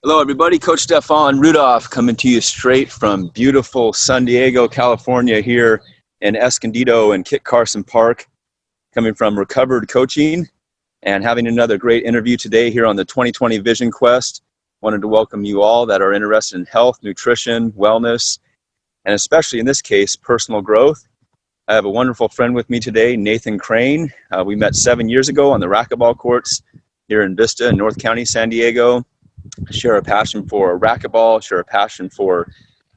Hello, everybody. Coach Stefan Rudolph coming to you straight from beautiful San Diego, California, here in Escondido and Kit Carson Park, coming from Recovered Coaching and having another great interview today here on the 2020 Vision Quest. Wanted to welcome you all that are interested in health, nutrition, wellness, and especially in this case, personal growth. I have a wonderful friend with me today, Nathan Crane. We met 7 years ago on the racquetball courts here in Vista in North County, San Diego. Share a passion for racquetball, share a passion for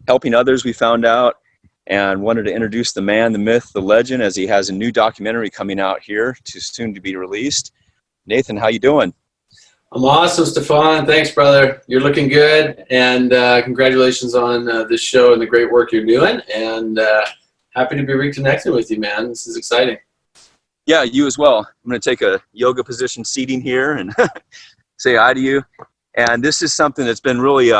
helping others, we found out, and wanted to introduce the man, the myth, the legend, as he has a new documentary coming out here soon to be released. Nathan, how you doing? I'm awesome, Stefan. Thanks, brother. You're looking good, and congratulations on this show and the great work you're doing, and happy to be reconnecting with you, man. This is exciting. Yeah, you as well. I'm going to take a yoga position seating here and say hi to you. And this is something that's been really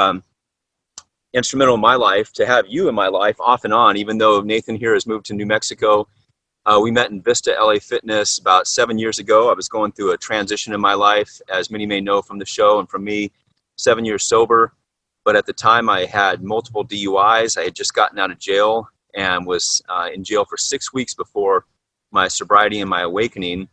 instrumental in my life, to have you in my life off and on, even though Nathan here has moved to New Mexico. We met in Vista LA Fitness about 7 years ago. I was going through a transition in my life, as many may know from the show and from me, 7 years sober. But at the time I had multiple DUIs. I had just gotten out of jail and was in jail for 6 weeks before my sobriety and my awakening.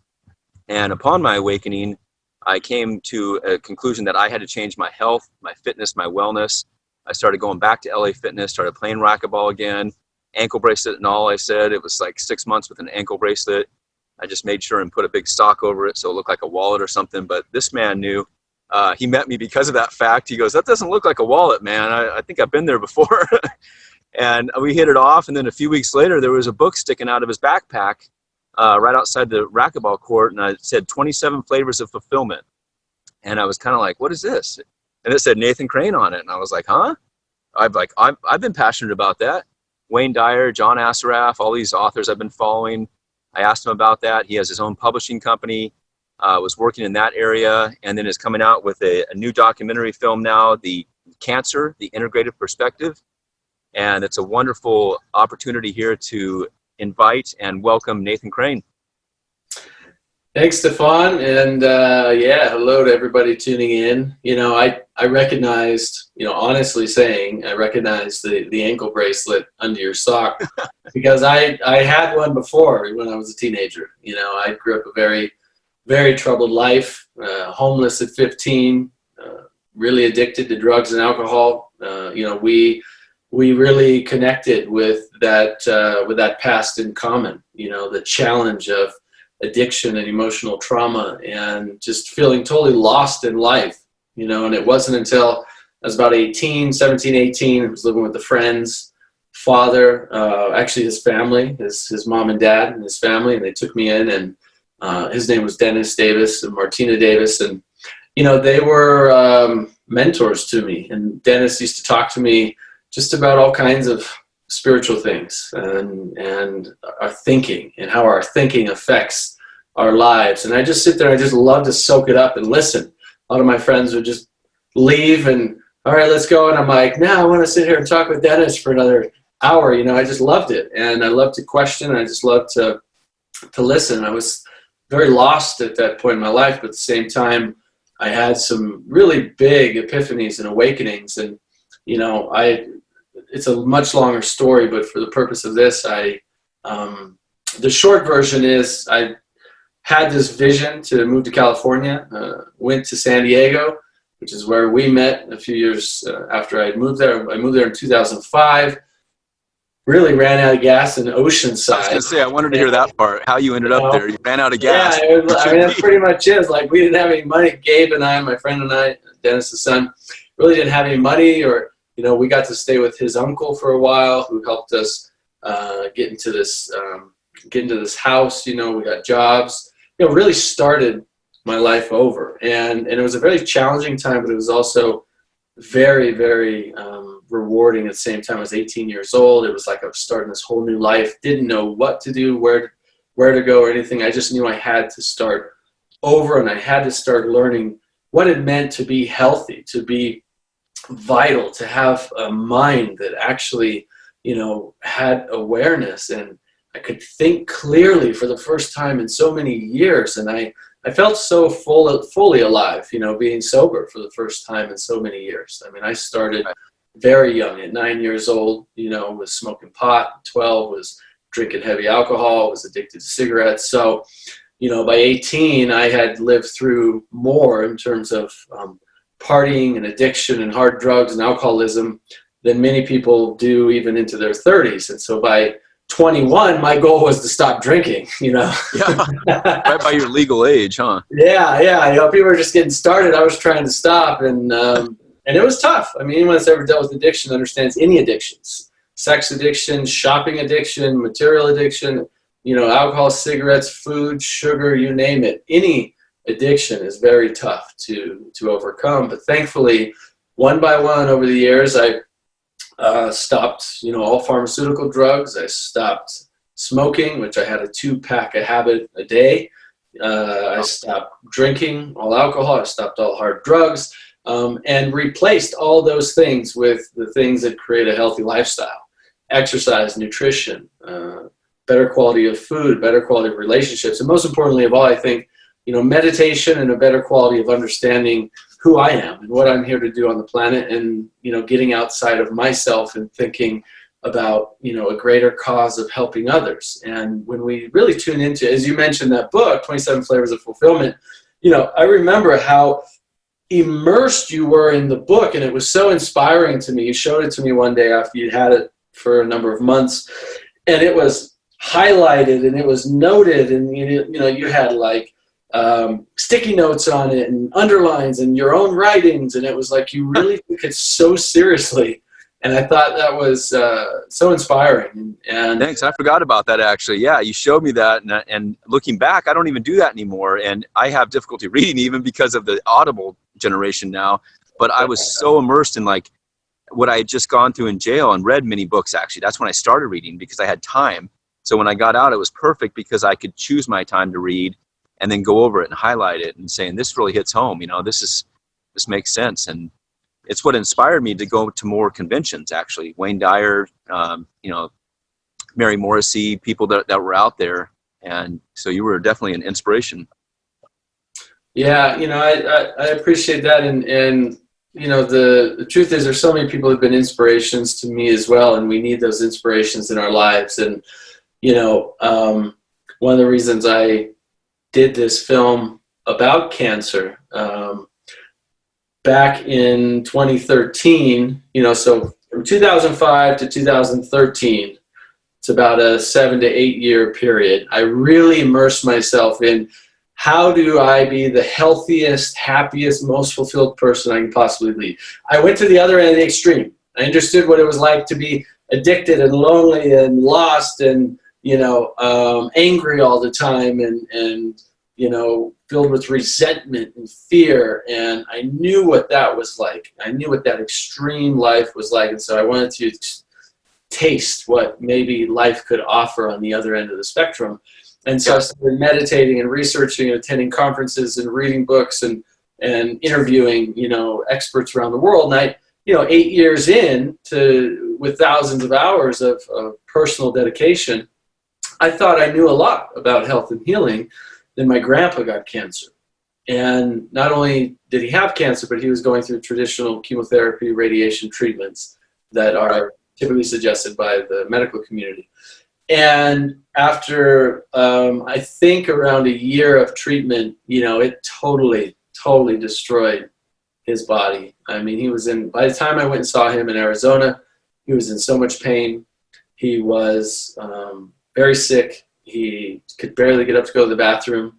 And upon my awakening, I came to a conclusion that I had to change my health, my fitness, my wellness. I started going back to LA Fitness, started playing racquetball again, ankle bracelet and all. I said it was like 6 months with an ankle bracelet. I just made sure and put a big sock over it so it looked like a wallet or something. But this man knew. He met me because of that fact. He goes, "That doesn't look like a wallet, man. I think I've been there before." And we hit it off. And then a few weeks later, there was a book sticking out of his backpack right outside the racquetball court, and it said 27 flavors of fulfillment. And I was kind of like, what is this? And it said Nathan Crane on it. And I was like, huh? I've been passionate about that. Wayne Dyer, John Assaraf, all these authors I've been following. I asked him about that. He has his own publishing company, was working in that area, and then is coming out with a new documentary film now, The Cancer, The Integrative Perspective. And it's a wonderful opportunity here to invite and welcome Nathan Crane. Thanks, Stefan, and hello to everybody tuning in. You know, I recognized, honestly saying, I recognized the ankle bracelet under your sock because I had one before when I was a teenager. You know, I grew up a very, very troubled life, homeless at 15, really addicted to drugs and alcohol. We really connected with that past in common. You know, the challenge of addiction and emotional trauma and just feeling totally lost in life. You know, and it wasn't until I was about 18, 17, 18, I was living with a friend's father, actually his family, his mom and dad and his family, and they took me in, and his name was Dennis Davis and Martina Davis, and they were mentors to me. And Dennis used to talk to me just about all kinds of spiritual things and our thinking and how our thinking affects our lives. And I just sit there, I just love to soak it up and listen. A lot of my friends would just leave and, all right, let's go. And I'm like, no, I want to sit here and talk with Dennis for another hour. I just loved it. And I love to question. I just love to listen. I was very lost at that point in my life, but at the same time, I had some really big epiphanies and awakenings. And, it's a much longer story, but for the purpose of this, the short version is I had this vision to move to California, went to San Diego, which is where we met a few years after I moved there. I moved there in 2005, really ran out of gas in Oceanside. I was going to say, I wanted to hear that part, how you ended up there. You ran out of gas. Yeah, that's pretty much it. Like, we didn't have any money. Gabe and I, my friend and I, Dennis's son, really didn't have any money, or we got to stay with his uncle for a while, who helped us get into this house. We got jobs. Really started my life over, and it was a very challenging time, but it was also very, very rewarding at the same time. I was 18 years old. It was like I was starting this whole new life. Didn't know what to do, where to go, or anything. I just knew I had to start over, and I had to start learning what it meant to be healthy, to be vital, to have a mind that actually, had awareness and I could think clearly for the first time in so many years. And I felt so fully alive, you know, being sober for the first time in so many years. I mean, I started very young, at 9 years old, you know, was smoking pot. 12, was drinking heavy alcohol, was addicted to cigarettes. So, you know, by 18, I had lived through more in terms of partying and addiction and hard drugs and alcoholism than many people do even into their 30s. And so by 21, my goal was to stop drinking, you know. Yeah, right by your legal age, huh? Yeah. You know, people were just getting started. I was trying to stop, and it was tough. I mean, anyone that's ever dealt with addiction understands any addictions: sex addiction, shopping addiction, material addiction, you know, alcohol, cigarettes, food, sugar, you name it. Any addiction is very tough to overcome. But thankfully, one by one over the years, I stopped, you know, all pharmaceutical drugs. I stopped smoking, which I had a 2-pack a habit a day. I stopped drinking all alcohol. I stopped all hard drugs, and replaced all those things with the things that create a healthy lifestyle: exercise, nutrition, better quality of food, better quality of relationships, and most importantly of all, I think, you know, meditation and a better quality of understanding who I am and what I'm here to do on the planet, and, you know, getting outside of myself and thinking about, you know, a greater cause of helping others. And when we really tune into, as you mentioned, that book, 27 Flavors of Fulfillment, you know, I remember how immersed you were in the book, and it was so inspiring to me. You showed it to me one day after you'd had it for a number of months, and it was highlighted and it was noted, and you know, you had like sticky notes on it and underlines and your own writings, and it was like you really took it so seriously. And I thought that was so inspiring. And thanks. I forgot about that, actually. Yeah, you showed me that, and looking back, I don't even do that anymore, and I have difficulty reading even because of the Audible generation now. But I was so immersed in like what I had just gone through in jail, and read many books. Actually, that's when I started reading because I had time. So when I got out, it was perfect because I could choose my time to read and then go over it and highlight it and saying, this really hits home. You know, this makes sense. And it's what inspired me to go to more conventions, actually. Wayne Dyer, you know, Mary Morrissey, people that were out there. And so you were definitely an inspiration. Yeah, you know, I appreciate that. And you know, the truth is there's so many people who have been inspirations to me as well. And we need those inspirations in our lives. And, you know, one of the reasons I did this film about cancer back in 2013, you know, so from 2005 to 2013, it's about a 7 to 8 year period. I really immersed myself in how do I be the healthiest, happiest, most fulfilled person I can possibly be. I went to the other end of the extreme. I understood what it was like to be addicted and lonely and lost and, you know, angry all the time and, you know, filled with resentment and fear. And I knew what that was like. I knew what that extreme life was like. And so I wanted to taste what maybe life could offer on the other end of the spectrum. And so I started meditating and researching and attending conferences and reading books and interviewing, you know, experts around the world. And I, you know, 8 years in with thousands of hours of personal dedication, I thought I knew a lot about health and healing. Then my grandpa got cancer. And not only did he have cancer, but he was going through traditional chemotherapy, radiation treatments that are typically suggested by the medical community. And after, I think around a year of treatment, you know, it totally destroyed his body. I mean, by the time I went and saw him in Arizona, he was in so much pain. He was very sick. He could barely get up to go to the bathroom.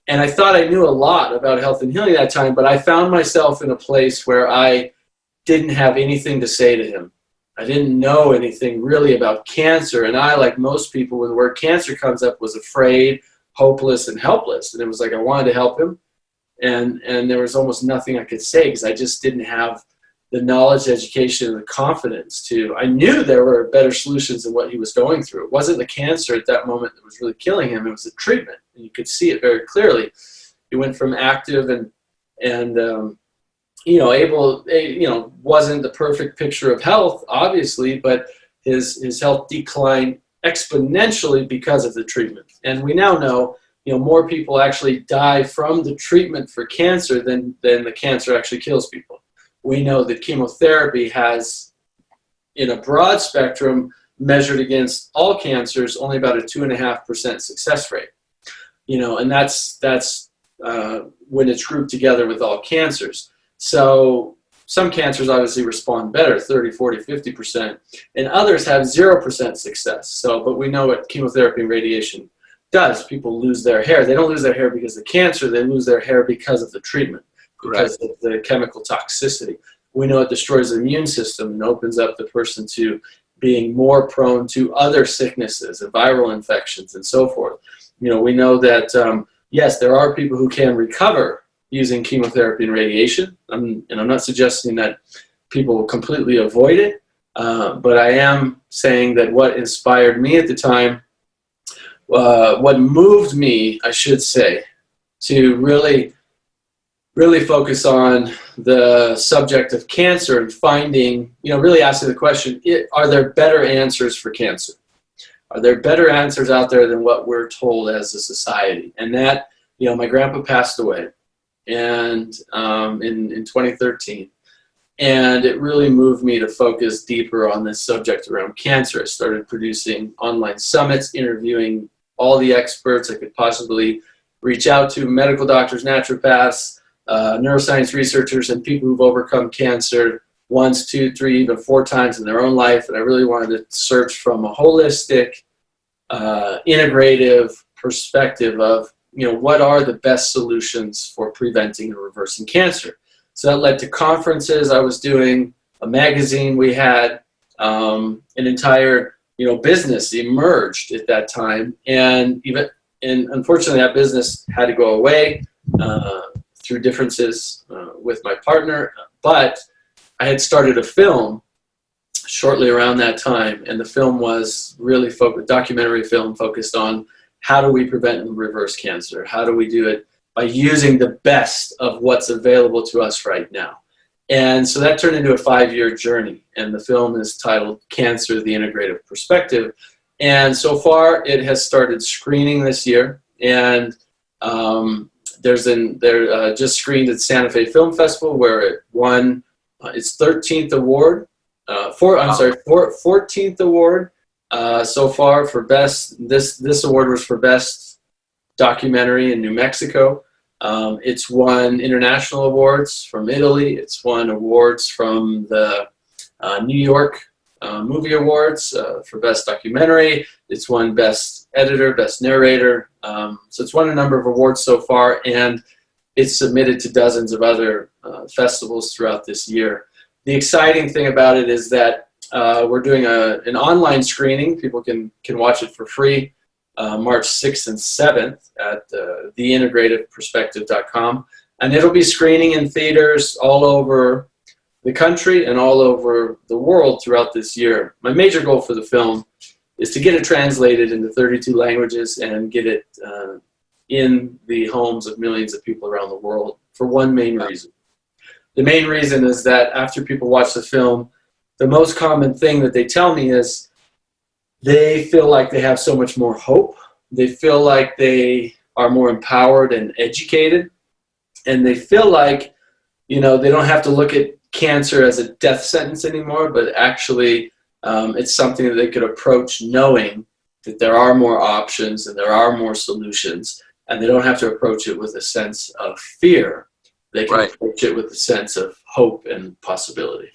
And I thought I knew a lot about health and healing that time, but I found myself in a place where I didn't have anything to say to him. I didn't know anything really about cancer. And I, like most people, when the word cancer comes up, was afraid, hopeless, and helpless. And it was like I wanted to help him. And there was almost nothing I could say because I just didn't have the knowledge, education, and the confidence I knew there were better solutions than what he was going through. It wasn't the cancer at that moment that was really killing him. It was the treatment. And you could see it very clearly. He went from active and you know, wasn't the perfect picture of health, obviously, but his health declined exponentially because of the treatment. And we now know, more people actually die from the treatment for cancer than the cancer actually kills people. We know that chemotherapy has, in a broad spectrum, measured against all cancers, only about a 2.5% success rate. And that's when it's grouped together with all cancers. So some cancers obviously respond better, 30, 40, 50%, and others have 0% success. But we know what chemotherapy and radiation does. People lose their hair. They don't lose their hair because of the cancer. They lose their hair because of the treatment, because of the chemical toxicity. We know it destroys the immune system and opens up the person to being more prone to other sicknesses and viral infections and so forth. We know that, yes, there are people who can recover using chemotherapy and radiation. And I'm not suggesting that people will completely avoid it, but I am saying that what inspired me at the time, what moved me, I should say, to really focus on the subject of cancer and finding, really asking the question, are there better answers for cancer? Are there better answers out there than what we're told as a society? And that, my grandpa passed away and in 2013. And it really moved me to focus deeper on this subject around cancer. I started producing online summits, interviewing all the experts I could possibly reach out to, medical doctors, naturopaths, neuroscience researchers, and people who've overcome cancer once, 2, 3, even 4 times in their own life. And I really wanted to search from a holistic, integrative perspective of, what are the best solutions for preventing and reversing cancer. So that led to conferences I was doing, a magazine we had, an entire, business emerged at that time. And unfortunately that business had to go away through differences with my partner. But I had started a film shortly around that time, and the film was really documentary film focused on how do we prevent and reverse cancer? How do we do it by using the best of what's available to us right now? And so that turned into a 5-year journey, and the film is titled Cancer, the Integrative Perspective. And so far it has started screening this year, and just screened at Santa Fe Film Festival, where it won its 13th award, 14th award so far for best. This award was for best documentary in New Mexico. It's won international awards from Italy. It's won awards from the New York Movie Awards for best documentary. It's won best editor, best narrator. So it's won a number of awards so far, and it's submitted to dozens of other festivals throughout this year. The exciting thing about it is that we're doing an online screening. People can watch it for free March 6th and 7th at theintegrativeperspective.com. And it'll be screening in theaters all over the country and all over the world throughout this year. My major goal for the film is to get it translated into 32 languages and get it in the homes of millions of people around the world for one main reason. The main reason is that after people watch the film, the most common thing that they tell me is they feel like they have so much more hope. They feel like they are more empowered and educated. And they feel like, they don't have to look at cancer as a death sentence anymore, but actually it's something that they could approach knowing that there are more options and there are more solutions, and they don't have to approach it with a sense of fear. They can approach it with a sense of hope and possibility.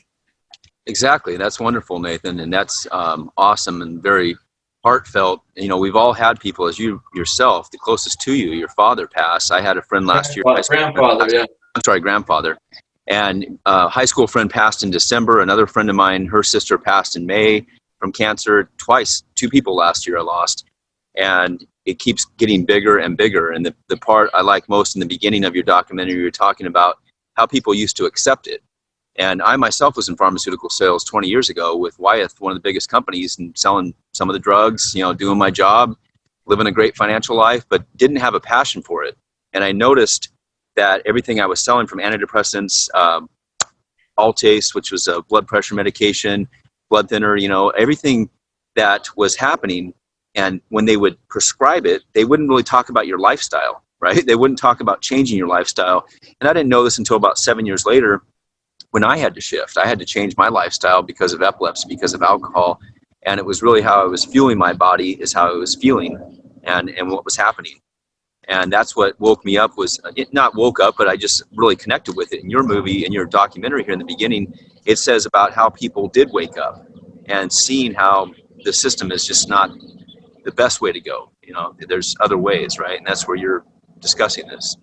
Exactly. That's wonderful, Nathan. And that's awesome and very heartfelt. We've all had people, as you yourself, the closest to you, your father passed. I had a friend last year. Grandfather. And a high school friend passed in December. Another friend of mine, her sister passed in May from cancer twice. 2 people last year I lost. And it keeps getting bigger and bigger. And the part I like most in the beginning of your documentary, you were talking about how people used to accept it. And I myself was in pharmaceutical sales 20 years ago with Wyeth, one of the biggest companies, and selling some of the drugs, doing my job, living a great financial life, but didn't have a passion for it. And I noticed that everything I was selling, from antidepressants, Altace, which was a blood pressure medication, blood thinner, everything that was happening And when they would prescribe it, they wouldn't really talk about your lifestyle, right? They wouldn't talk about changing your lifestyle. And I didn't know this until about 7 years later when I had to shift. I had to change my lifestyle because of epilepsy, because of alcohol. And it was really how I was fueling my body is how I was feeling and what was happening. And that's what woke me up was, it not woke up, but I just really connected with it. In your movie, in your documentary here in the beginning, it says about how people did wake up and seeing how the system is just not the best way to go. You know, there's other ways, right? And that's where you're discussing this.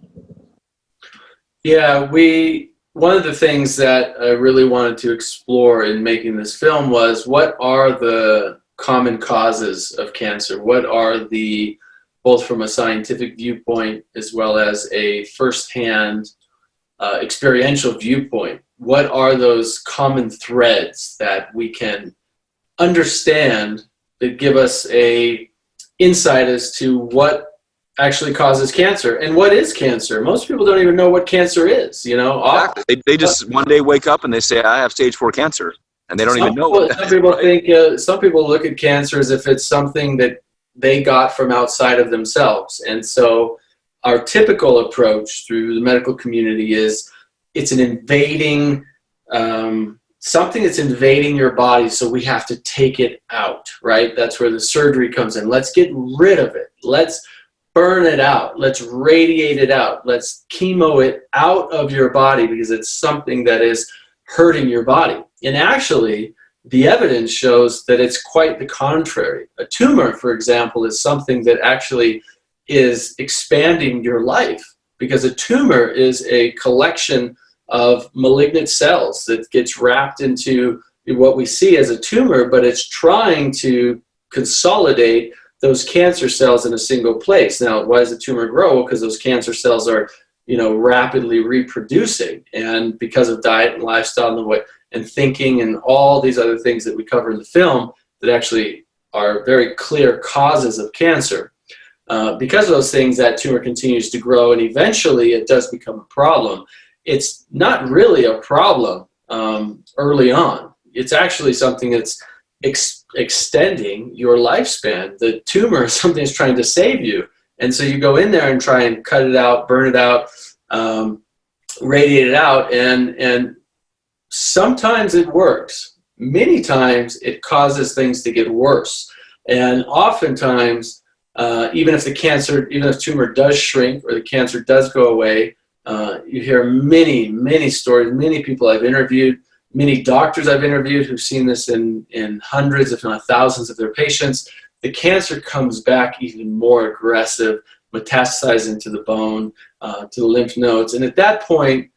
Yeah, one of the things that I really wanted to explore in making this film was what are the common causes of cancer? What are the, both from a scientific viewpoint as well as a firsthand experiential viewpoint, what are those common threads that we can understand that give us a insight as to what actually causes cancer and what is cancer? Most people don't even know what cancer is, you know. Exactly. They just one day wake up and they say, I have stage 4 cancer, and they don't even know what that some people is, right? think some people look at cancer as if it's something that they got from outside of themselves. And so our typical approach through the medical community is it's an invading something that's invading your body, so we have to take it out, right? That's where the surgery comes in. Let's get rid of it. Let's burn it out. Let's radiate it out. Let's chemo it out of your body because it's something that is hurting your body. And actually, the evidence shows that it's quite the contrary. A tumor, for example, is something that actually is expanding your life, because a tumor is a collection of malignant cells that gets wrapped into what we see as a tumor, but it's trying to consolidate those cancer cells in a single place. Now, why does the tumor grow? Because those cancer cells are, rapidly reproducing, and because of diet and lifestyle and thinking and all these other things that we cover in the film that actually are very clear causes of cancer. Because of those things, that tumor continues to grow, and eventually it does become a problem. It's not really a problem early on. It's actually something that's extending your lifespan. The tumor is something that's trying to save you. And so you go in there and try and cut it out, burn it out, radiate it out, and sometimes it works. Many times it causes things to get worse. And oftentimes, even if the tumor does shrink or the cancer does go away, you hear many, many stories, many people I've interviewed, many doctors I've interviewed who've seen this in hundreds, if not thousands of their patients. The cancer comes back even more aggressive, metastasizing to the bone, to the lymph nodes. And at that point,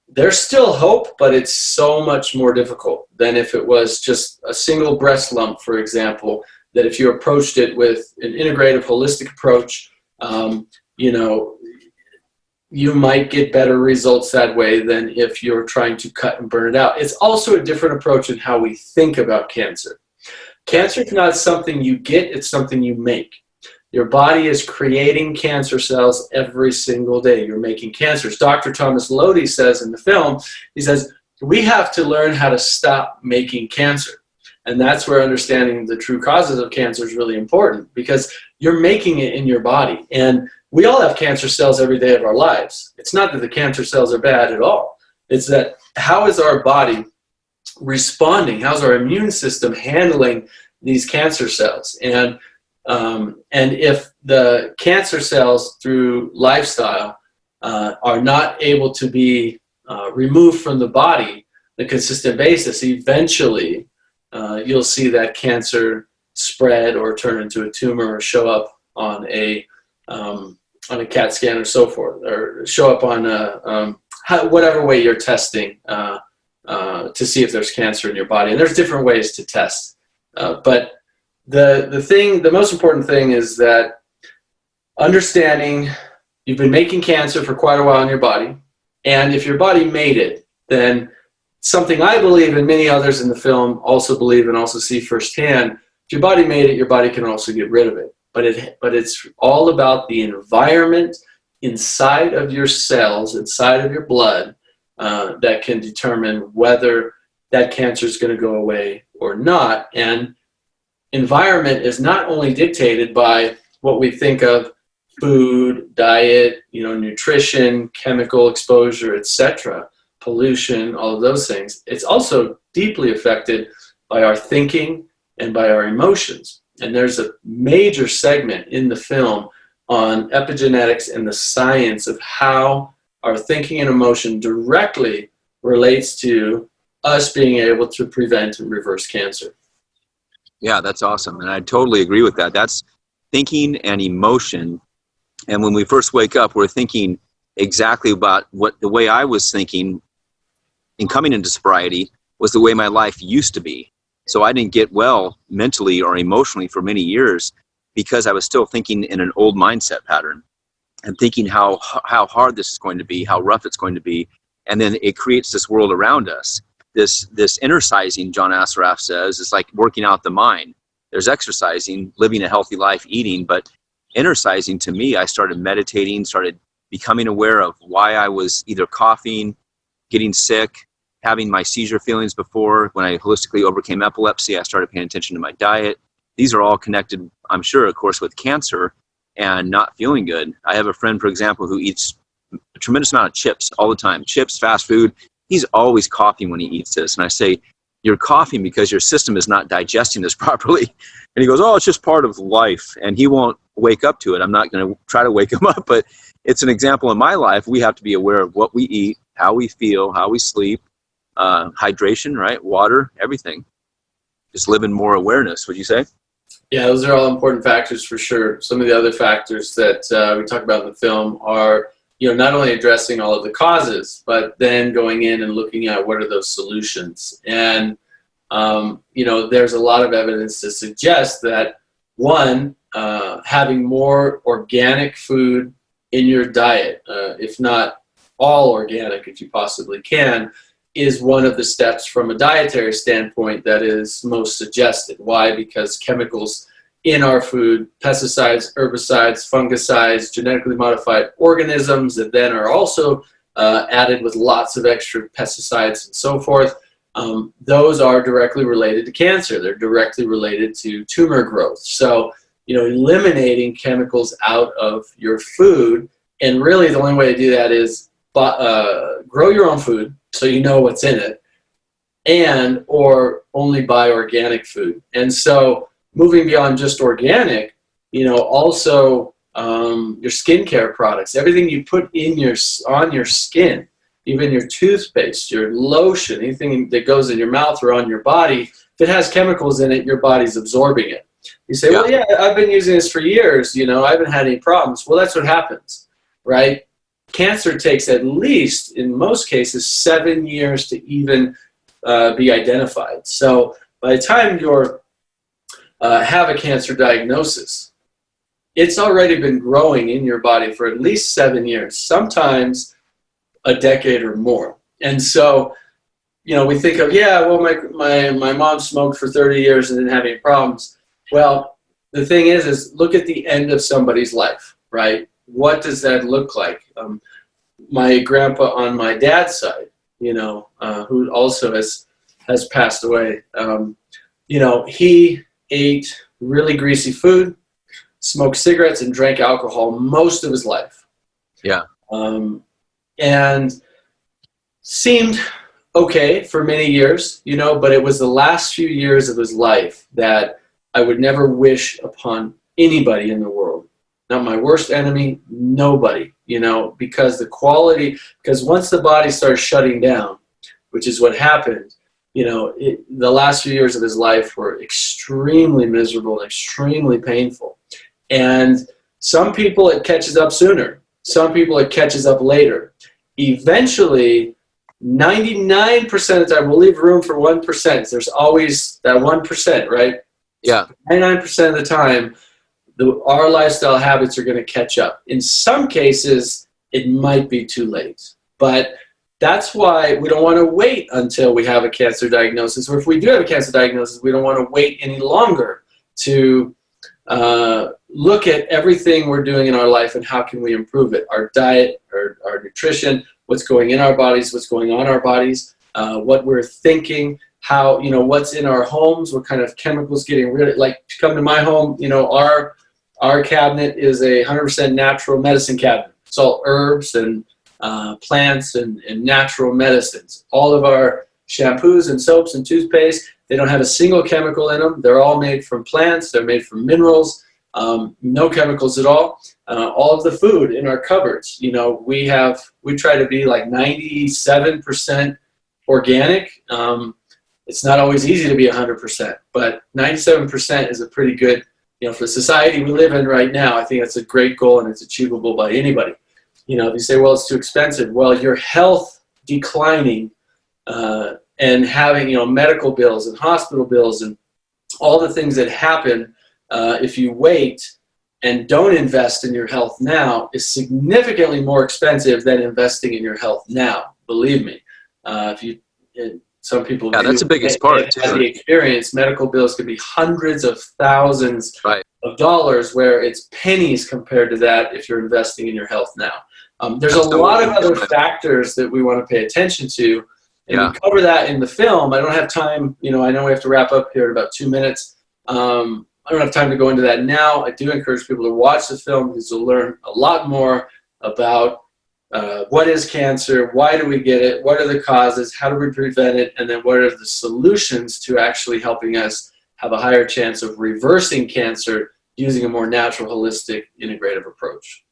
there's still hope, but it's so much more difficult than if it was just a single breast lump, for example, that if you approached it with an integrative, holistic approach, you might get better results that way than if you're trying to cut and burn it out. It's also a different approach in how we think about cancer. Cancer is not something you get, it's something you make. Your body is creating cancer cells every single day. You're making cancers. Dr. Thomas Lodi says in the film, he says, we have to learn how to stop making cancer. And that's where understanding the true causes of cancer is really important, because you're making it in your body. And we all have cancer cells every day of our lives. It's not that the cancer cells are bad at all. It's that how is our body responding? How's our immune system handling these cancer cells? And if the cancer cells through lifestyle are not able to be removed from the body on a consistent basis, eventually you'll see that cancer spread or turn into a tumor or show up on a CAT scan or so forth, or show up on whatever way you're testing to see if there's cancer in your body. And there's different ways to test. But the most important thing is that understanding you've been making cancer for quite a while in your body, and if your body made it, then something I believe and many others in the film also believe and also see firsthand, if your body made it, your body can also get rid of it. But it's all about the environment inside of your cells, inside of your blood, that can determine whether that cancer is going to go away or not. And environment is not only dictated by what we think of food, diet, nutrition, chemical exposure, etc., pollution, all of those things. It's also deeply affected by our thinking and by our emotions. And there's a major segment in the film on epigenetics and the science of how our thinking and emotion directly relates to us being able to prevent and reverse cancer. Yeah, that's awesome. And I totally agree with that. That's thinking and emotion. And when we first wake up, we're thinking exactly about what the way I was thinking in coming into sobriety was the way my life used to be. So I didn't get well mentally or emotionally for many years because I was still thinking in an old mindset pattern and thinking how hard this is going to be, how rough it's going to be. And then it creates this world around us. This exercising, John Assaraf says, is like working out the mind. There's exercising, living a healthy life, eating, but exercising, to me, I started meditating, started becoming aware of why I was either coughing, getting sick, having my seizure feelings before. When I holistically overcame epilepsy, I started paying attention to my diet. These are all connected, I'm sure, of course, with cancer and not feeling good. I have a friend, for example, who eats a tremendous amount of chips all the time, chips, fast food. He's always coughing when he eats this. And I say, you're coughing because your system is not digesting this properly. And he goes, oh, it's just part of life. And he won't wake up to it. I'm not going to try to wake him up, but it's an example in my life. We have to be aware of what we eat, how we feel, how we sleep, hydration, right? Water, everything. Just live in more awareness, would you say? Yeah, those are all important factors for sure. Some of the other factors that we talk about in the film are, not only addressing all of the causes, but then going in and looking at what are those solutions. And, there's a lot of evidence to suggest that, one, having more organic food in your diet, if not all organic, if you possibly can, is one of the steps from a dietary standpoint that is most suggested. Why? Because chemicals in our food, pesticides, herbicides, fungicides, genetically modified organisms that then are also added with lots of extra pesticides and so forth, those are directly related to cancer. They're directly related to tumor growth. So, eliminating chemicals out of your food, and really the only way to do that is grow your own food so you know what's in it, and or only buy organic food. And so moving beyond just organic, also your skincare products, everything you put on your skin, even your toothpaste, your lotion, anything that goes in your mouth or on your body, if it has chemicals in it, your body's absorbing it. You say, well, yeah, I've been using this for years, I haven't had any problems. Well, that's what happens, right? Cancer takes at least, in most cases, 7 years to even be identified. So by the time you're have a cancer diagnosis, it's already been growing in your body for at least 7 years, sometimes a decade or more. And so, we think of, my mom smoked for 30 years and didn't have any problems. Well, the thing is look at the end of somebody's life, right? What does that look like? My grandpa on my dad's side, who also has passed away, he ate really greasy food, smoked cigarettes, and drank alcohol most of his life. Yeah. And seemed okay for many years, but it was the last few years of his life that I would never wish upon anybody in the world. Not my worst enemy, nobody, because once the body starts shutting down, which is what happened, the last few years of his life were extremely miserable and extremely painful. And some people it catches up sooner. Some people it catches up later. Eventually, 99% of the time, we'll leave room for 1%. There's always that 1%, right? Yeah. 99% of the time, our lifestyle habits are going to catch up. In some cases, it might be too late. But that's why we don't want to wait until we have a cancer diagnosis. Or if we do have a cancer diagnosis, we don't want to wait any longer to look at everything we're doing in our life and how can we improve it. Our diet, our nutrition, what's going in our bodies, what's going on our bodies, what we're thinking, how, what's in our homes, what kind of chemicals getting rid of. Like, if you come to my home, our cabinet is a 100% natural medicine cabinet. It's all herbs and plants and natural medicines. All of our shampoos and soaps and toothpaste, they don't have a single chemical in them. They're all made from plants. They're made from minerals, no chemicals at all. All of the food in our cupboards, we try to be like 97% organic. It's not always easy to be 100%, but 97% is a pretty good, for the society we live in right now. I think that's a great goal, and it's achievable by anybody. They say, well, it's too expensive. Well, your health declining and having, medical bills and hospital bills and all the things that happen if you wait and don't invest in your health now is significantly more expensive than investing in your health now. Believe me. Some people that's the biggest part too. The experience, medical bills could be hundreds of thousands of dollars, where it's pennies compared to that if you're investing in your health now. There's a lot of other factors that we want to pay attention to, and we cover that in the film. I don't have time. I know we have to wrap up here in about 2 minutes. I don't have time to go into that now. I do encourage people to watch the film, because you'll learn a lot more about what is cancer, why do we get it, what are the causes, how do we prevent it, and then what are the solutions to actually helping us have a higher chance of reversing cancer using a more natural, holistic, integrative approach.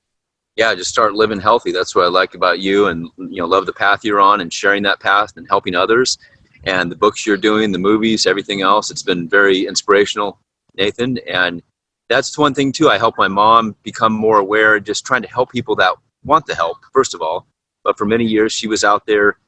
Yeah, just start living healthy. That's what I like about you, and love the path you're on and sharing that path and helping others, and the books you're doing, the movies, everything else. It's been very inspirational, Nathan, and that's one thing too. I help my mom become more aware, just trying to help people that want the help, first of all. But for many years, she was out there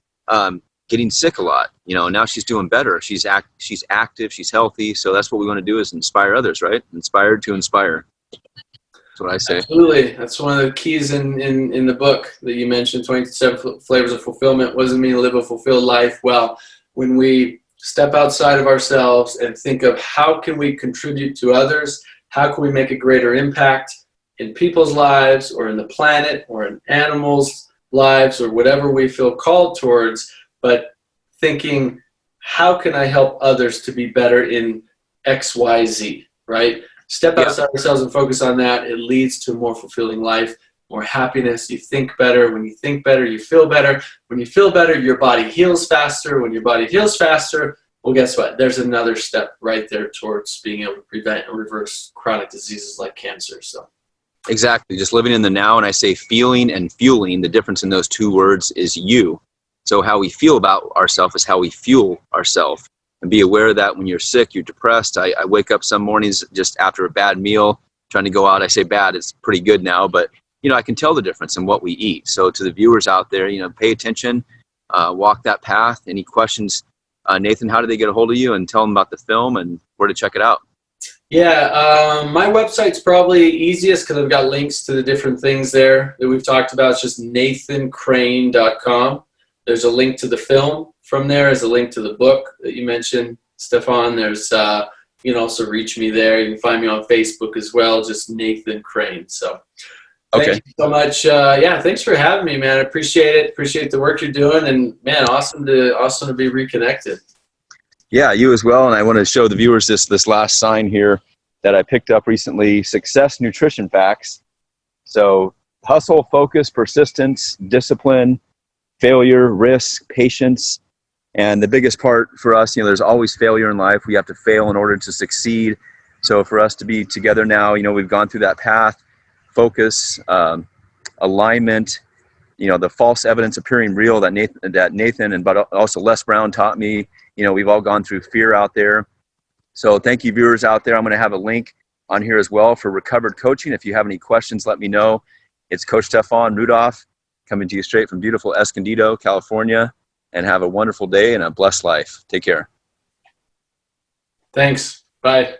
getting sick a lot. Now she's doing better. She's active, she's healthy. So that's what we want to do, is inspire others, right? Inspired to inspire. That's what I say. Absolutely. That's one of the keys in the book that you mentioned, 27 Flavors of Fulfillment. What does it mean to live a fulfilled life? Well, when we step outside of ourselves and think of how can we contribute to others, how can we make a greater impact in people's lives, or in the planet, or in animals' lives, or whatever we feel called towards, but thinking, how can I help others to be better in X, Y, Z, right? Step outside ourselves and focus on that. It leads to a more fulfilling life, more happiness. You think better. When you think better, you feel better. When you feel better, your body heals faster. When your body heals faster, well, guess what? There's another step right there towards being able to prevent and reverse chronic diseases like cancer. So. Exactly. Just living in the now. And I say feeling and fueling. The difference in those two words is you. So how we feel about ourselves is how we fuel ourselves. And be aware that when you're sick, you're depressed. I wake up some mornings just after a bad meal, trying to go out. I say bad, it's pretty good now, but I can tell the difference in what we eat. So to the viewers out there, pay attention, walk that path. Any questions, Nathan, how do they get a hold of you, and tell them about the film and where to check it out? Yeah, my website's probably easiest, because I've got links to the different things there that we've talked about. It's just nathancrane.com. There's a link to the film. From there is a link to the book that you mentioned, Stefan. There's you can also reach me there. You can find me on Facebook as well, just Nathan Crane. So thank you so much. Thanks for having me, man. I appreciate it. Appreciate the work you're doing, and man, awesome to be reconnected. Yeah, you as well. And I want to show the viewers this last sign here that I picked up recently: Success Nutrition Facts. So hustle, focus, persistence, discipline, failure, risk, patience. And the biggest part for us, there's always failure in life. We have to fail in order to succeed. So for us to be together now, we've gone through that path: focus, alignment, the false evidence appearing real that Nathan and but also Les Brown taught me. We've all gone through fear out there. So thank you, viewers out there. I'm going to have a link on here as well for recovered coaching. If you have any questions, let me know. It's Coach Stefan Rudolph, coming to you straight from beautiful Escondido, California. And have a wonderful day and a blessed life. Take care. Thanks. Bye.